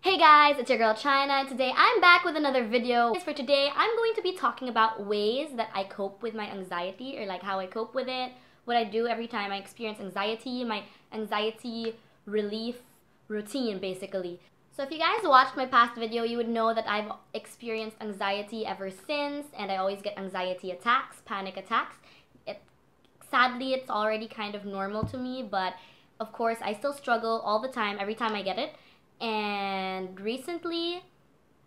Hey guys, it's your girl China, and today I'm back with another video. For today, I'm going to be talking about ways that I cope with my anxiety, or like how I cope with it, what I do every time I experience anxiety, my anxiety relief routine basically. So if you guys watched my past video, you would know that I've experienced anxiety ever since, and I always get anxiety attacks, panic attacks. Sadly, it's already kind of normal to me, but of course I still struggle all the time every time I get it. And recently,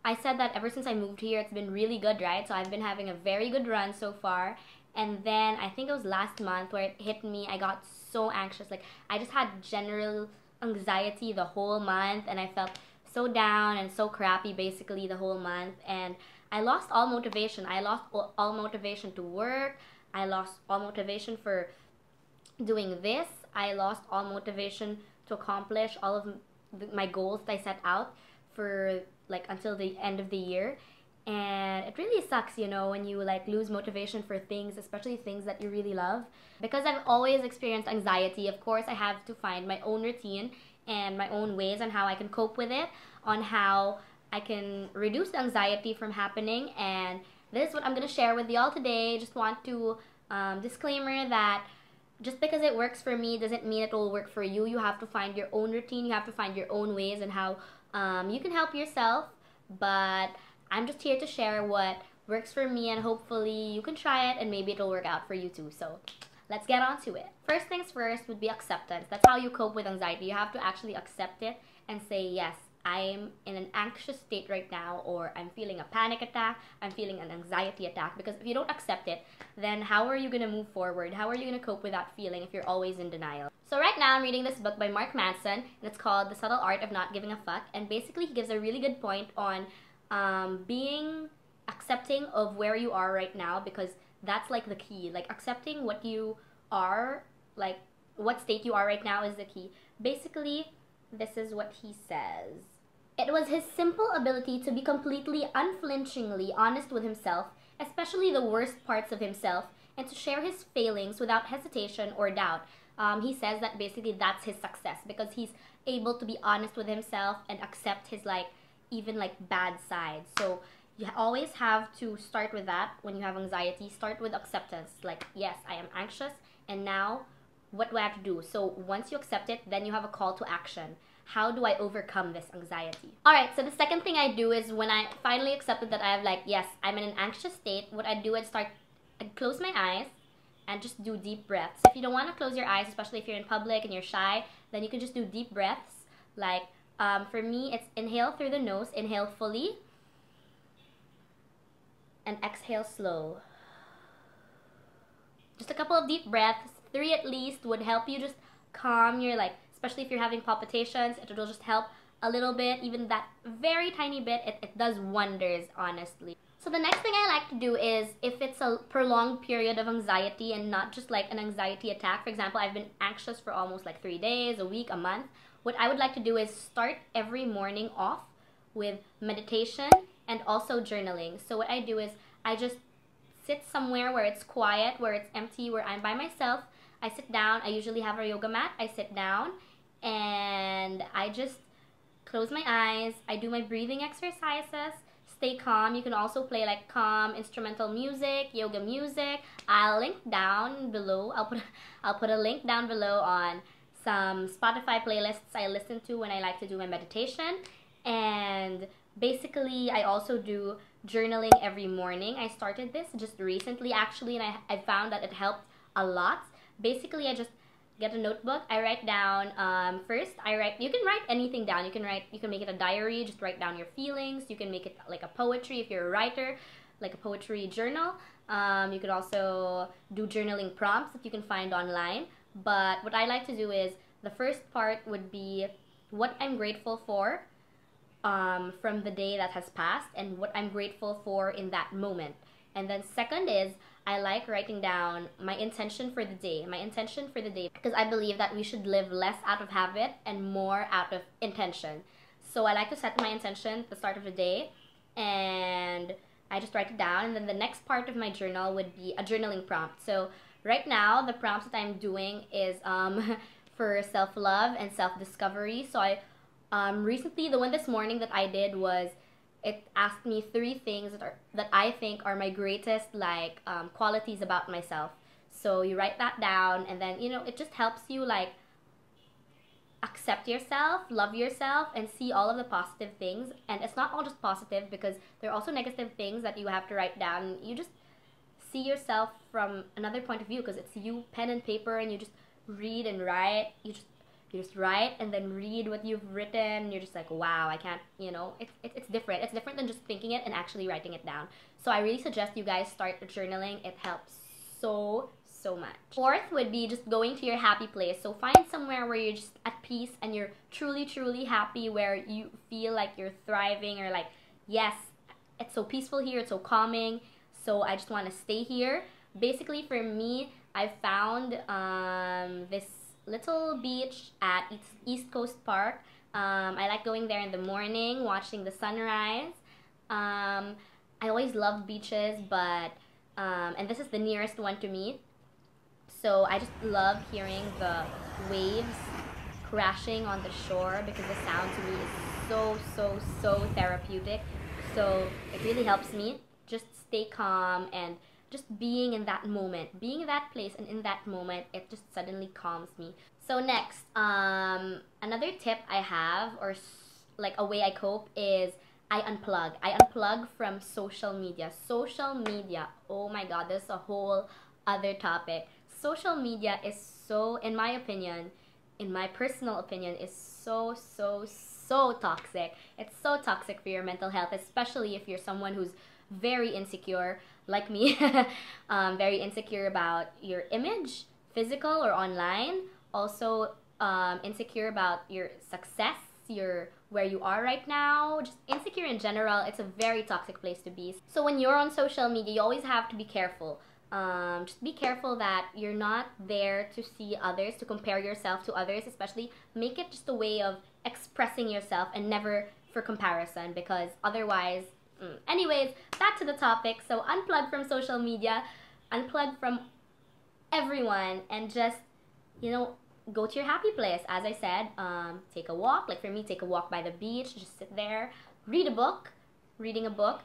I said that ever since I moved here, it's been really good, right? So I've been having a very good run so far. And then I think it was last month where it hit me. I got so anxious. Like, I just had general anxiety the whole month, and I felt so down and so crappy basically the whole month. And I lost all motivation. I lost all motivation to work. I lost all motivation for doing this. I lost all motivation to accomplish all of my goals that I set out for like until the end of the year. And it really sucks, you know, when you like lose motivation for things, especially things that you really love. Because I've always experienced anxiety, of course I have to find my own routine and my own ways on how I can cope with it, on how I can reduce the anxiety from happening. And this is what I'm going to share with y'all today. Just want to disclaimer that just because it works for me doesn't mean it will work for you. You have to find your own routine. You have to find your own ways and how you can help yourself. But I'm just here to share what works for me, and hopefully you can try it and maybe it'll work out for you too. So let's get on to it. First things first would be acceptance. That's how you cope with anxiety. You have to actually accept it and say, yes, I'm in an anxious state right now, or I'm feeling a panic attack, I'm feeling an anxiety attack. Because if you don't accept it, then how are you going to move forward? How are you going to cope with that feeling if you're always in denial? So right now I'm reading this book by Mark Manson, and it's called The Subtle Art of Not Giving a Fuck. And basically he gives a really good point on being accepting of where you are right now, because that's like the key. Like accepting what you are, like what state you are right now is the key. Basically, this is what he says. It was his simple ability to be completely unflinchingly honest with himself, especially the worst parts of himself, and to share his failings without hesitation or doubt. He says that basically that's his success, because he's able to be honest with himself and accept his even bad sides. So you always have to start with that when you have anxiety. Start with acceptance. Like, yes, I am anxious, and now what do I have to do? So once you accept it, then you have a call to action. How do I overcome this anxiety? Alright, so the second thing I do is when I finally accepted that I have yes, I'm in an anxious state, what I do is I'd close my eyes and just do deep breaths. If you don't want to close your eyes, especially if you're in public and you're shy, then you can just do deep breaths. For me, it's inhale through the nose, inhale fully, and exhale slow. Just a couple of deep breaths, 3 at least, would help you just calm your especially if you're having palpitations. It will just help a little bit. Even that very tiny bit, it does wonders, honestly. So the next thing I like to do is, if it's a prolonged period of anxiety and not just an anxiety attack, for example, I've been anxious for almost 3 days, a week, a month, what I would like to do is start every morning off with meditation and also journaling. So what I do is I just sit somewhere where it's quiet, where it's empty, where I'm by myself. I sit down. I usually have a yoga mat. I sit down and I just close my eyes. I do my breathing exercises. Stay calm. You can also play calm instrumental music, yoga music. I'll link down below. I'll put a link down below on some Spotify playlists I listen to when I like to do my meditation. And basically, I also do journaling every morning. I started this just recently actually, and I found that it helped a lot. Basically, I just get a notebook. I write down, you can write anything down. You can make it a diary, just write down your feelings. You can make it like a poetry if you're a writer, like a poetry journal. You could also do journaling prompts that you can find online. But what I like to do is, the first part would be what I'm grateful for from the day that has passed, and what I'm grateful for in that moment. And then second is, I like writing down my intention for the day. Because I believe that we should live less out of habit and more out of intention. So I like to set my intention at the start of the day, and I just write it down. And then the next part of my journal would be a journaling prompt. So right now, the prompts that I'm doing is for self-love and self-discovery. So I Recently, the one this morning that I did was, it asked me 3 things that I think are my greatest like qualities about myself. So you write that down, and then it just helps you like accept yourself, love yourself, and see all of the positive things. And it's not all just positive, because there are also negative things that you have to write down. You just see yourself from another point of view, because it's you, pen and paper, and you just read and write. You just write and then read what you've written. You're just like, wow, I can't, it's different. It's different than just thinking it and actually writing it down. So I really suggest you guys start journaling. It helps so much. Fourth would be just going to your happy place. So find somewhere where you're just at peace and you're truly happy, where you feel like you're thriving, or like, yes, it's so peaceful here, it's so calming, so I just want to stay here. Basically, for me, I found this little beach at East Coast Park. I like going there in the morning, watching the sunrise. I always loved beaches, but and this is the nearest one to me. So I just love hearing the waves crashing on the shore, because the sound to me is so therapeutic. So it really helps me just stay calm, and just being in that moment, being in that place and in that moment, it just suddenly calms me. So next, another tip I have, or like a way I cope, is I unplug. I unplug from social media. Social media, oh my god, this is a whole other topic. Social media is so, in my opinion, in my personal opinion, is so toxic. It's so toxic for your mental health, especially if you're someone who's very insecure, like me. Very insecure about your image, physical or online. Also, insecure about your success, where you are right now, just insecure in general. It's a very toxic place to be. So when you're on social media, you always have to be careful. Just be careful that you're not there to see others, to compare yourself to others. Especially, make it just a way of expressing yourself and never for comparison, because otherwise, anyways, back to the topic. So unplug from social media, unplug from everyone, and just, go to your happy place. As I said, take a walk. Like for me, take a walk by the beach, just sit there, reading a book,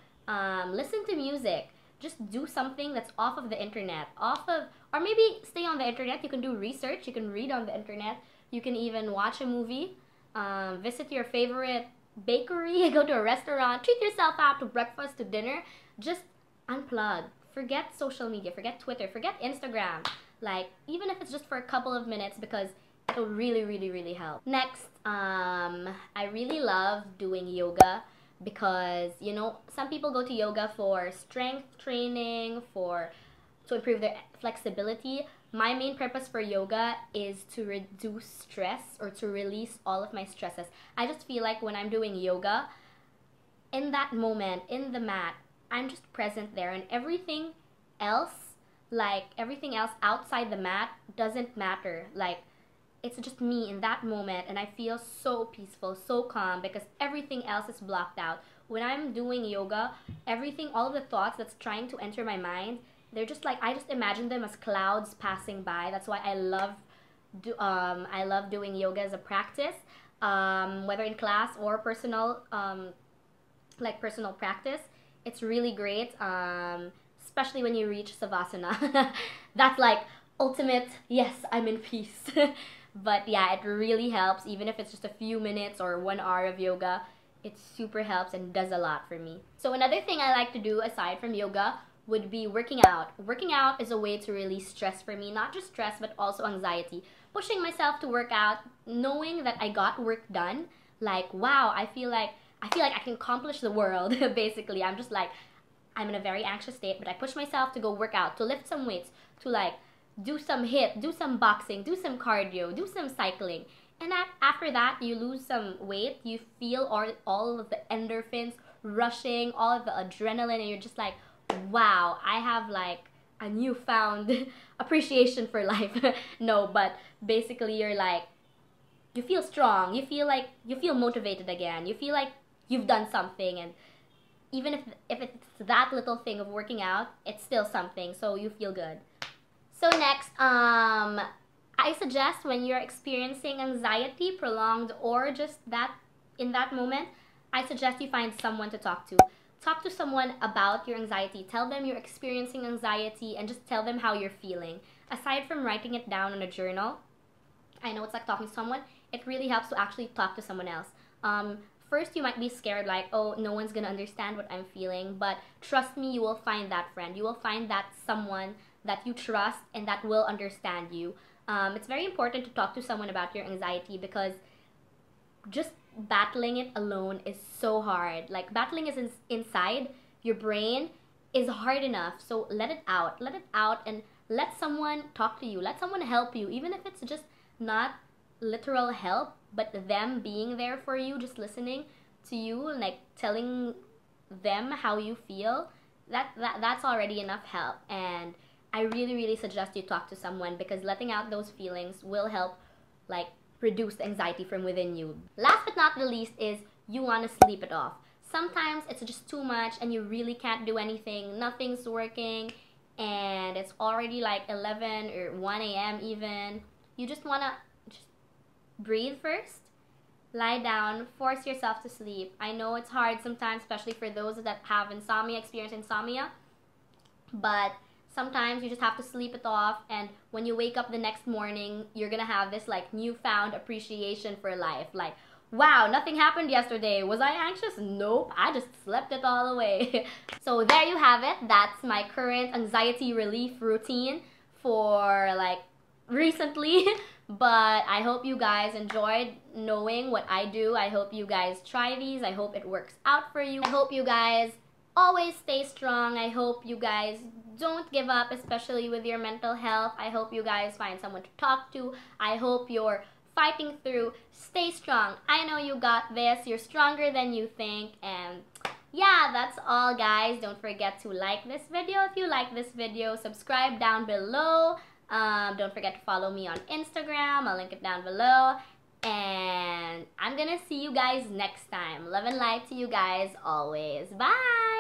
listen to music. Just do something that's off of the internet, or maybe stay on the internet. You can do research, you can read on the internet, you can even watch a movie, visit your favorite bakery, go to a restaurant, treat yourself out to breakfast, to dinner. Just unplug. Forget social media, forget Twitter, forget Instagram. Like, even if it's just for a couple of minutes, because it'll really help. Next, I really love doing yoga, because some people go to yoga for strength training, to improve their flexibility. My main purpose for yoga is to reduce stress, or to release all of my stresses. I just feel like when I'm doing yoga, in that moment, in the mat, I'm just present there, and everything else outside the mat doesn't matter. Like, it's just me in that moment, and I feel so peaceful, so calm, because everything else is blocked out. When I'm doing yoga, all of the thoughts that's trying to enter my mind, they're just like, I just imagine them as clouds passing by. That's why I love doing yoga as a practice, whether in class or personal practice. It's really great, especially when you reach Savasana. That's like ultimate, yes, I'm in peace. But yeah, it really helps. Even if it's just a few minutes or 1 hour of yoga, it super helps and does a lot for me. So another thing I like to do aside from yoga would be working out. Working out is a way to release stress for me. Not just stress, but also anxiety. Pushing myself to work out, knowing that I got work done. Like, wow, I feel like I can accomplish the world. Basically, I'm just like, I'm in a very anxious state, but I push myself to go work out, to lift some weights, to like do some HIIT, do some boxing, do some cardio, do some cycling. And after that, you lose some weight, you feel all of the endorphins rushing, all of the adrenaline, and you're just like, wow, I have like a newfound appreciation for life. No, but basically you're like, you feel strong, you feel motivated again, you feel like you've done something, and even if it's that little thing of working out, it's still something, so you feel good. So next, I suggest when you're experiencing anxiety, prolonged or just that in that moment, I suggest you find someone to talk to. Talk to someone about your anxiety. Tell them you're experiencing anxiety and just tell them how you're feeling. Aside from writing it down in a journal, I know it's like talking to someone, it really helps to actually talk to someone else. First, you might be scared, like, oh, no one's gonna understand what I'm feeling, but trust me, you will find that friend. You will find that someone that you trust and that will understand you. It's very important to talk to someone about your anxiety because just battling it alone is so hard. Like, battling is inside your brain is hard enough. So let it out. Let it out and let someone talk to you. Let someone help you, even if it's just not literal help, but them being there for you, just listening to you, like telling them how you feel. That's already enough help. And I really suggest you talk to someone because letting out those feelings will help, like, reduce the anxiety from within you. Last but not the least is you want to sleep it off. Sometimes it's just too much and you really can't do anything. Nothing's working and it's already like 11 or 1 a.m. even. You just want to just breathe first, lie down, force yourself to sleep. I know it's hard sometimes, especially for those that have insomnia, experience insomnia, but sometimes you just have to sleep it off, and when you wake up the next morning, you're gonna have this like newfound appreciation for life. Like, wow, nothing happened yesterday. Was I anxious? Nope, I just slept it all away. So there you have it. That's my current anxiety relief routine for like recently. But I hope you guys enjoyed knowing what I do. I hope you guys try these. I hope it works out for you. I hope you guys always stay strong. I hope you guys don't give up, especially with your mental health. I hope you guys find someone to talk to. I hope you're fighting through. Stay strong. I know you got this. You're stronger than you think. And yeah, that's all, guys. Don't forget to like this video if you like this video. Subscribe down below. Don't forget to follow me on Instagram. I'll link it down below. And I'm gonna see you guys next time. Love and light to you guys always. Bye!